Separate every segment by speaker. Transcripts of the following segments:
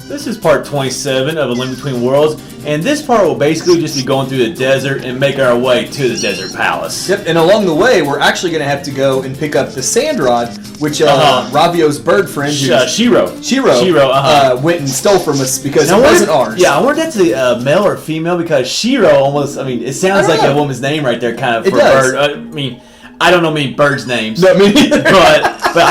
Speaker 1: This is part 27 of A Link Between Worlds, and this part will basically just be going through the desert and making our way to the Desert Palace.
Speaker 2: Yep, and along the way, we're actually going to have to go and pick up the sand rod, which Ravio's bird friend,
Speaker 1: Shiro,
Speaker 2: went and stole from us because it wasn't ours.
Speaker 1: Yeah, I wonder if that's a male or female, because Shiro almost, it sounds like a woman's name right there, kind of, for a bird. I don't know many birds' names.
Speaker 2: No, me neither.
Speaker 1: But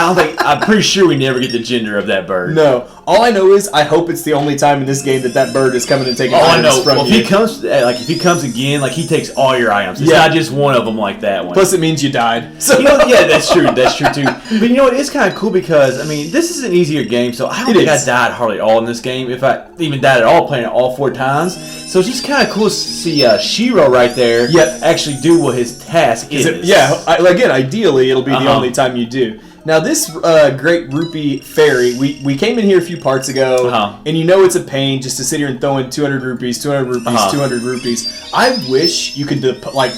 Speaker 1: I'm pretty sure we never get the gender of that bird.
Speaker 2: No. All I know is I hope it's the only time in this game that bird is coming and taking items from you.
Speaker 1: If he comes again, he takes all your items. It's not just one of them like that one.
Speaker 2: Plus it means you died.
Speaker 1: So that's true. That's true too. But it is kind of cool because this is an easier game, so I don't think I died hardly all in this game. If I even died at all, playing it all 4 times. So it's just kind of cool to see Shiro right there actually do what his task is.
Speaker 2: Again, ideally it'll be the only time you do. Now this great Rupee fairy, we came in here a few parts ago, and it's a pain just to sit here and throw in 200 rupees, 200 rupees, 200 rupees. I wish you could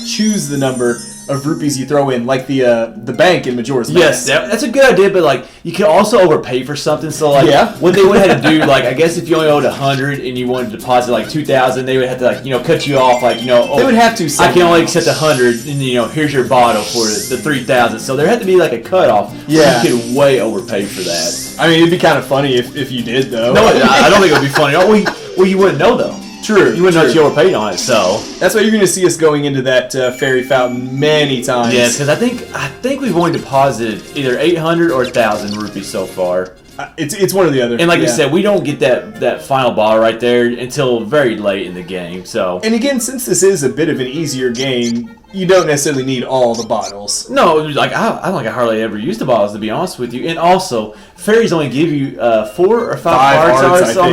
Speaker 2: choose the number of rupees you throw in, like the bank in Majora's Mask.
Speaker 1: Yes, that's a good idea, but you can also overpay for something. So what they would have to do, I guess if you only owed 100 and you wanted to deposit 2,000, they would have to cut you off. They
Speaker 2: would have to.
Speaker 1: I can only accept 100, and here's your bottle for the 3,000. So there had to be a cutoff.
Speaker 2: Yeah,
Speaker 1: you could way overpay for that.
Speaker 2: It'd be kind of funny if you did though.
Speaker 1: No, I don't think it would be funny. Well, you wouldn't know though.
Speaker 2: True.
Speaker 1: You wouldn't know you overpaid on it, so
Speaker 2: that's why you're going to see us going into that fairy fountain many times.
Speaker 1: Yes, because I think we've only deposited either 800 or 1,000 rupees so far.
Speaker 2: It's one or the other.
Speaker 1: And like I said, we don't get that final bottle right there until very late in the game. So.
Speaker 2: And again, since this is a bit of an easier game, you don't necessarily need all the bottles.
Speaker 1: No, I don't think I hardly ever use the bottles, to be honest with you. And also, fairies only give you 4 or 5 hearts. So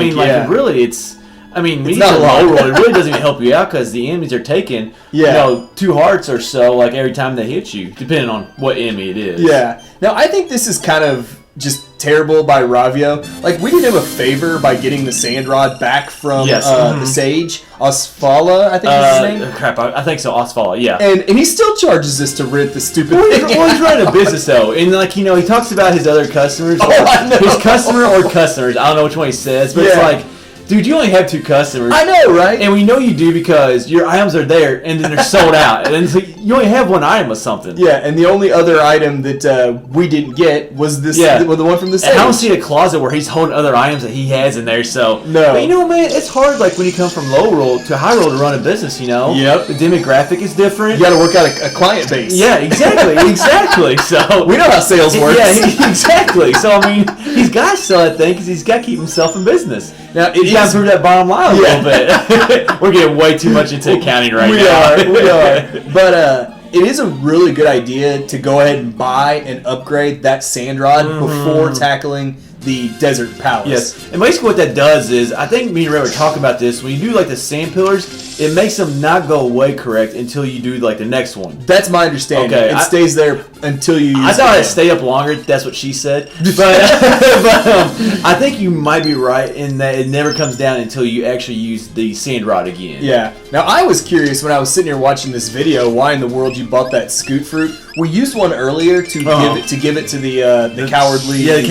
Speaker 1: really, it's not low roll. It really doesn't even help you out because the enemies are taking 2 hearts or so every time they hit you, depending on what enemy it is.
Speaker 2: Yeah. Now I think this is kind of just terrible by Ravio. We did him a favor by getting the sand rod back from the sage Osfala, I think is his name.
Speaker 1: Crap, I think so. Osfala, yeah.
Speaker 2: And he still charges us to rent the stupid thing.
Speaker 1: He's running a business though, and he talks about his other customers.
Speaker 2: I know.
Speaker 1: His customer or customers. I don't know which one he says, but it's dude, you only have 2 customers.
Speaker 2: I know, right?
Speaker 1: And we know you do because your items are there and then they're sold out. And then you only have 1 item or something.
Speaker 2: Yeah, and the only other item that we didn't get was this. The one from the stage.
Speaker 1: I don't see a closet where he's holding other items that he has in there. So
Speaker 2: no.
Speaker 1: But man, it's hard when you come from low roll to high roll to run a business.
Speaker 2: Yep.
Speaker 1: The demographic is different.
Speaker 2: You got to work out a client base.
Speaker 1: Yeah, exactly. So
Speaker 2: we know how sales works.
Speaker 1: Yeah, exactly. So he's got to sell that thing because he's got to keep himself in business.
Speaker 2: Now
Speaker 1: he's got to improve that bottom line a little bit. We're getting way too much into accounting right now.
Speaker 2: We are. But it is a really good idea to go ahead and buy and upgrade that sand rod before tackling the Desert Palace.
Speaker 1: Yes, and basically what that does is, I think me and Ray were talking about this, when you do the sand pillars, it makes them not go away correct until you do the next one.
Speaker 2: That's my understanding. Okay, it stays there until you use
Speaker 1: I thought it'd stay up longer, that's what she said. But, I think you might be right in that it never comes down until you actually use the sand rod again.
Speaker 2: Yeah. Now I was curious when I was sitting here watching this video, why in the world you bought that scoot fruit. We used one earlier to give it to the cowardly.
Speaker 1: Yeah, the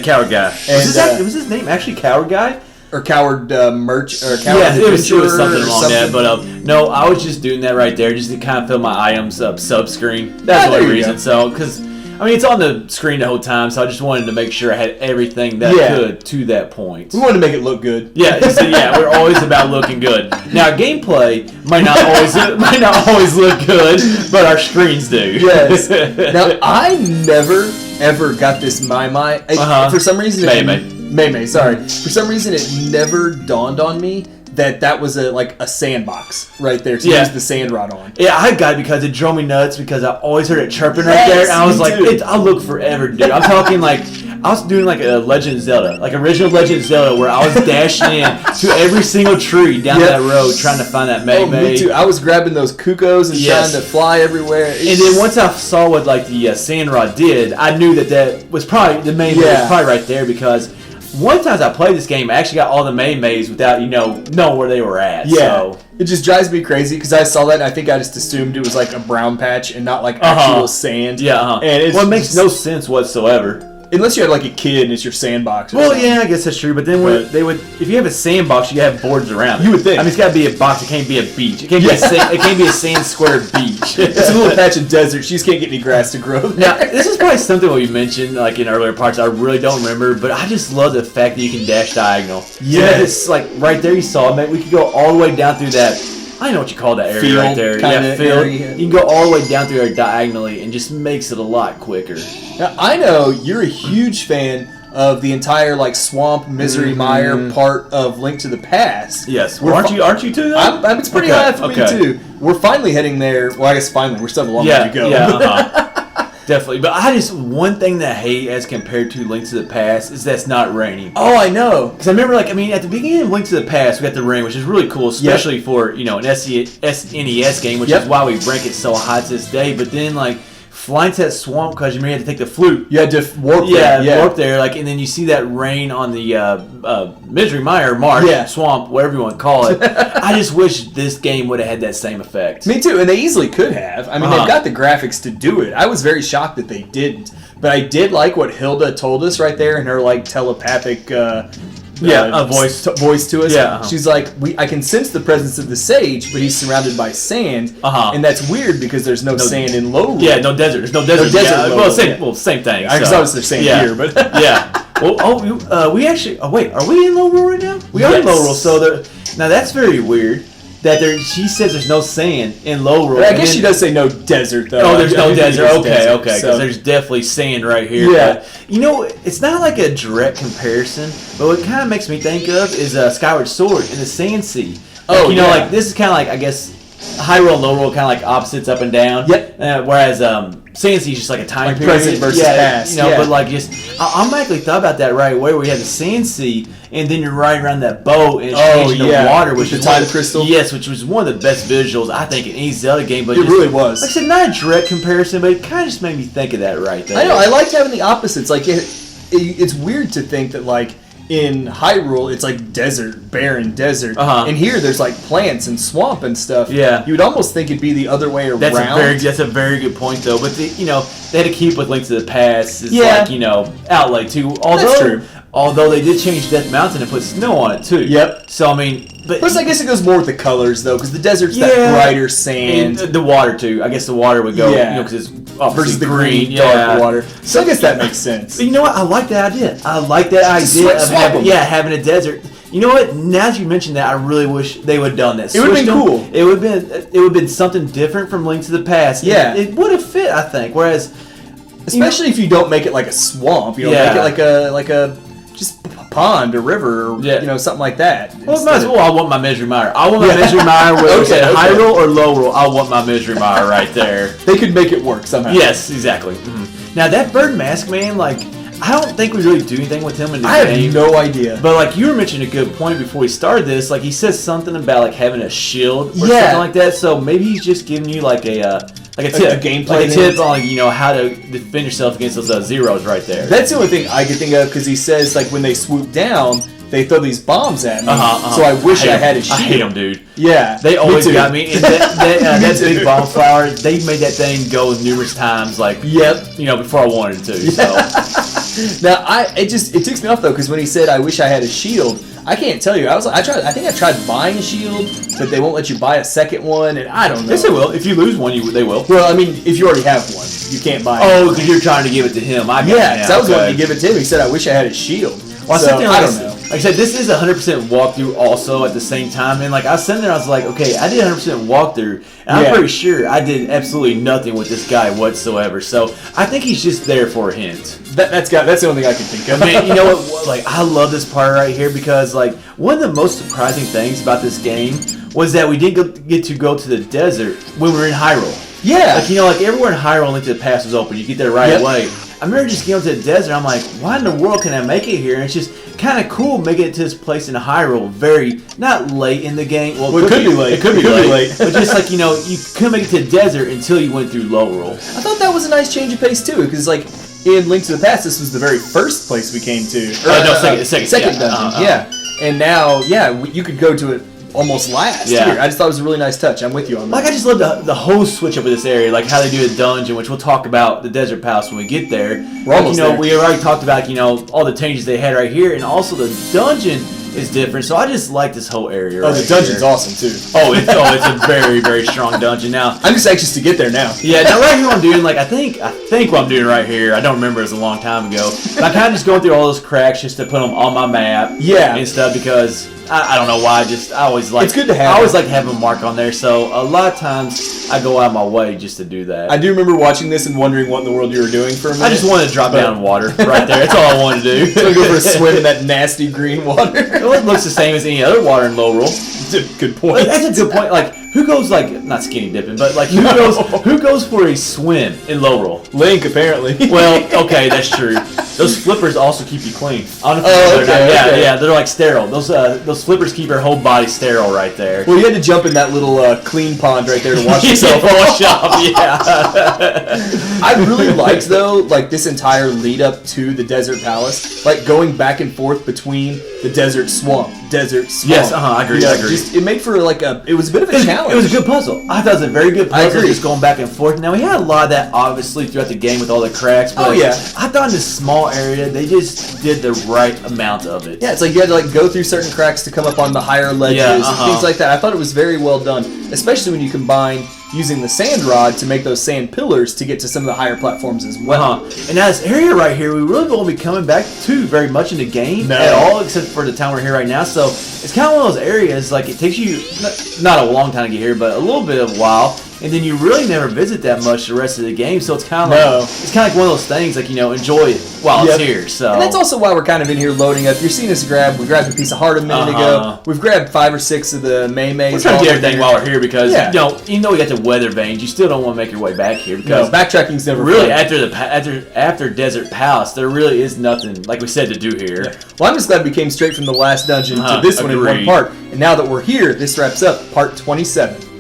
Speaker 1: coward guy. Was his name actually Coward Guy?
Speaker 2: Or Coward Merch? Or Coward
Speaker 1: it was something along that. But no, I was just doing that right there just to kind of fill my items up sub-screen. That's the only reason. So, because, it's on the screen the whole time, so I just wanted to make sure I had everything that I could to that point.
Speaker 2: We wanted to make it look good.
Speaker 1: Yeah, we're always about looking good. Now, gameplay might not always look good, but our screens do.
Speaker 2: Yes. Now, I never ever got this Mai. For some reason, May. Sorry. For some reason, it never dawned on me that was a sandbox right there to use the sand rod on.
Speaker 1: Yeah, I got it because it drove me nuts because I always heard it chirping right there, and I was I'll look forever, dude. I'm talking I was doing a Legend of Zelda, original Legend of Zelda, where I was dashing in to every single tree down that road trying to find that May.
Speaker 2: Oh, me too. I was grabbing those cuckoos and trying to fly everywhere.
Speaker 1: And then once I saw what the sand rod did, I knew that was probably the May was probably right there because one time I played this game, I actually got all the Mays without knowing where they were at.
Speaker 2: Yeah.
Speaker 1: So.
Speaker 2: It just drives me crazy because I saw that and I think I just assumed it was a brown patch and not actual sand.
Speaker 1: Yeah.
Speaker 2: And
Speaker 1: it makes no sense whatsoever.
Speaker 2: unless you had like a kid and it's your sandbox.
Speaker 1: Well, yeah, I guess that's true. But then if you have a sandbox, you have boards around it.
Speaker 2: You would think.
Speaker 1: I mean, it's got to be a box. It can't be a beach. It can't be it can't be a sand square beach.
Speaker 2: It's a little patch of desert. She just can't get any grass to grow there.
Speaker 1: Now, this is probably something we mentioned like in earlier parts. I really don't remember, but I just love the fact that you can dash diagonal.
Speaker 2: Yeah,
Speaker 1: it's like right there. You saw it, man. We could go all the way down through that. I know what you call that area
Speaker 2: field,
Speaker 1: right there.
Speaker 2: Yeah,
Speaker 1: field.
Speaker 2: Area.
Speaker 1: You can go all the way down through there diagonally and just makes it a lot quicker.
Speaker 2: Now, I know you're a huge fan of the entire like swamp Misery Mire part of Link to the Past.
Speaker 1: Yes. Aren't you too? Though?
Speaker 2: It's pretty high for me too. We're finally heading there. Well, I guess finally. We're still a long way to go.
Speaker 1: Yeah. Definitely, but one thing that I hate as compared to Link to the Past is that's not raining.
Speaker 2: Oh, I know.
Speaker 1: Because I remember, at the beginning of Link to the Past, we got the rain, which is really cool, especially for an SNES game, which is why we rank it so high to this day. But then, flying to that swamp because you had to take the flute.
Speaker 2: You had to warp there.
Speaker 1: Yeah, warp there. And then you see that rain on the Misery Mire Marsh, swamp, whatever you want to call it. I just wish this game would have had that same effect.
Speaker 2: Me too, and they easily could have. I mean, they've got the graphics to do it. I was very shocked that they didn't. But I did like what Hilda told us right there in her, telepathic... voice to us.
Speaker 1: Yeah,
Speaker 2: She's like, I can sense the presence of the sage, but he's surrounded by sand, and that's weird because there's no sand in Low Roll.
Speaker 1: Yeah, no desert. There's no desert. Same thing.
Speaker 2: I thought they're saying here, but
Speaker 1: yeah. Well, we actually. Oh wait, are we in Low Roll right now? We are in Low Roll. So now that's very weird. That she says there's no sand in Low Roll.
Speaker 2: I guess she does say no desert though.
Speaker 1: Oh, there's no desert. Okay, because there's definitely sand right here.
Speaker 2: Yeah.
Speaker 1: But, it's not like a direct comparison, but what kind of makes me think of is Skyward Sword in the Sand Sea. This is kind of I guess Hyrule and Low Roll kind of opposites up and down.
Speaker 2: Yep.
Speaker 1: Whereas Sand Sea is just a time period.
Speaker 2: Present versus past.
Speaker 1: But I automatically thought about that right away, where you have the Sand Sea, and then you're riding around that boat and changing the water, which
Speaker 2: the time crystal.
Speaker 1: Yes, which was one of the best visuals I think in any Zelda game. But
Speaker 2: it really was.
Speaker 1: Like I said, not a direct comparison, but it kind of just made me think of that right there.
Speaker 2: I know. I liked having the opposites. It's weird to think that in Hyrule, it's desert, barren desert. And here, there's plants and swamp and stuff.
Speaker 1: Yeah.
Speaker 2: You would almost think it'd be the other way around.
Speaker 1: That's a very good point, though. But, they had to keep with Link to the Past. It's outlay, too.
Speaker 2: That's true.
Speaker 1: Although they did change Death Mountain and put snow on it, too.
Speaker 2: Yep.
Speaker 1: So, but...
Speaker 2: Plus, I guess it goes more with the colors, though, because the desert's that brighter sand.
Speaker 1: And the water, too. I guess the water would go, because it's
Speaker 2: versus the green, dark water. So I guess that makes sense.
Speaker 1: But you know what? I like that idea. Of having a desert. You know what? Now that you mentioned that, I really wish they would have done that.
Speaker 2: It would have been cool.
Speaker 1: It would have been something different from Link to the Past.
Speaker 2: Yeah.
Speaker 1: It would have fit, I think. Whereas...
Speaker 2: Especially if you don't make it like a swamp. Make it like a just a pond, a river, or something like that.
Speaker 1: Well, I want my Misery Mire. I want my Misery Mire, whether it's at Hyrule or Low Roll. I want my Misery Mire right there.
Speaker 2: They could make it work somehow.
Speaker 1: Yes, exactly. Mm-hmm. Now that bird mask man, I don't think we really do anything with him in the game.
Speaker 2: I have no idea.
Speaker 1: But you were mentioning a good point before we started this. He says something about having a shield or something like that. So maybe he's just giving you a tip,
Speaker 2: a gameplay
Speaker 1: tip on how to defend yourself against those zeros right there.
Speaker 2: That's the only thing I could think of because he says when they swoop down, they throw these bombs at me. So I wish I had a shield.
Speaker 1: I hate them, dude.
Speaker 2: Yeah,
Speaker 1: they always got me. And that big bomb flower, they made that thing go numerous times. Before I wanted to. So
Speaker 2: now it ticks me off though because when he said I wish I had a shield. I can't tell you. I think I tried buying a shield, but they won't let you buy a second one, and I don't know.
Speaker 1: Yes, they will. If you lose one, they will.
Speaker 2: Well, if you already have one, you can't buy it.
Speaker 1: Oh, because you're trying to give it to him.
Speaker 2: Because I was wanting to give it to him. He said, I wish I had a shield.
Speaker 1: Well, I don't know. Like I said, this is a 100% walkthrough also at the same time. And I was sitting there, I was like, okay, I did 100% walkthrough. And I'm pretty sure I did absolutely nothing with this guy whatsoever. So I think he's just there for a hint.
Speaker 2: That's the only thing I can think of.
Speaker 1: Man, you know what? I love this part right here because one of the most surprising things about this game was that we didn't get to go to the desert when we were in Hyrule.
Speaker 2: Yeah.
Speaker 1: Everywhere in Hyrule Link to the Past was open. You get there right away. I remember just getting to the desert. I'm like, why in the world can I make it here? And it's just kind of cool making it to this place in Hyrule very, not late in the game. Well,
Speaker 2: it could be late.
Speaker 1: It could be late. But just you couldn't make it to the desert until you went through Low Roll.
Speaker 2: I thought that was a nice change of pace too, because in Link to the Past, this was the very first place we came to.
Speaker 1: Second
Speaker 2: dungeon. And now, you could go to it almost last here. I just thought it was a really nice touch. I'm with you on that.
Speaker 1: Like, I just love the whole switch up of this area, like how they do a dungeon, which we'll talk about the Desert Palace when we get there.
Speaker 2: We're almost there.
Speaker 1: We already talked about, all the changes they had right here, and also the dungeon is different. So I just like this whole area right
Speaker 2: the dungeon's awesome, too.
Speaker 1: It's a very, very strong dungeon. Now,
Speaker 2: I'm just anxious to get there now.
Speaker 1: Yeah, now right here what I'm doing, like, I think what I'm doing right here, I don't remember, it was a long time ago, but I'm kind of just going through all those cracks just to put them on my map and stuff, because I don't know why, I always like,
Speaker 2: it's good to have.
Speaker 1: I always like to have a mark on there, so a lot of times I go out of my way just to do that.
Speaker 2: I do remember watching this and wondering what in the world you were doing for a minute.
Speaker 1: I just wanted to drop down water right there. That's all I wanted to do.
Speaker 2: So go for a swim in that nasty green water.
Speaker 1: Well, it looks the same as any other water in Laurel.
Speaker 2: Good point.
Speaker 1: That's a good point. Like, who goes, like, not skinny dipping, but like who goes for a swim in Laurel?
Speaker 2: Link, apparently.
Speaker 1: Well, okay, that's true. Those flippers also keep you clean.
Speaker 2: Yeah,
Speaker 1: they're like sterile. Those flippers keep your whole body sterile right there.
Speaker 2: Well, you had to jump in that little clean pond right there to wash yourself
Speaker 1: wash off. Yeah.
Speaker 2: I really liked though, like this entire lead up to the Desert Palace, like going back and forth between the desert swamp.
Speaker 1: Yes, I agree. I agree.
Speaker 2: It made for it was a bit of a challenge.
Speaker 1: It was a good puzzle. I thought it was a very good puzzle, just going back and forth. Now, we had a lot of that, obviously, throughout the game with all the cracks, but I thought in this small area, they just did the right amount of it.
Speaker 2: Yeah, it's like you had to go through certain cracks to come up on the higher ledges and things like that. I thought it was very well done, especially when you combine using the sand rod to make those sand pillars to get to some of the higher platforms as well.
Speaker 1: And now this area right here, we really won't be coming back to very much in the game at all, except for the town we're here right now. So it's kind of one of those areas, like it takes you not a long time to get here, but a little bit of a while. And then you really never visit that much the rest of the game, so it's kind of like one of those things, like enjoy it while it's here. So
Speaker 2: and that's also why we're kind of in here loading up. You're seeing us we grabbed a piece of heart a minute ago. We've grabbed 5 or 6 of the Maymays.
Speaker 1: We're trying to get everything while we're here because even though we got the weather veins, you still don't want to make your way back here because
Speaker 2: backtracking's never
Speaker 1: really
Speaker 2: fun.
Speaker 1: after Desert Palace, there really is nothing like we said to do here.
Speaker 2: Yeah. Well, I'm just glad we came straight from the last dungeon to this one in one part, and now that we're here, this wraps up part 27.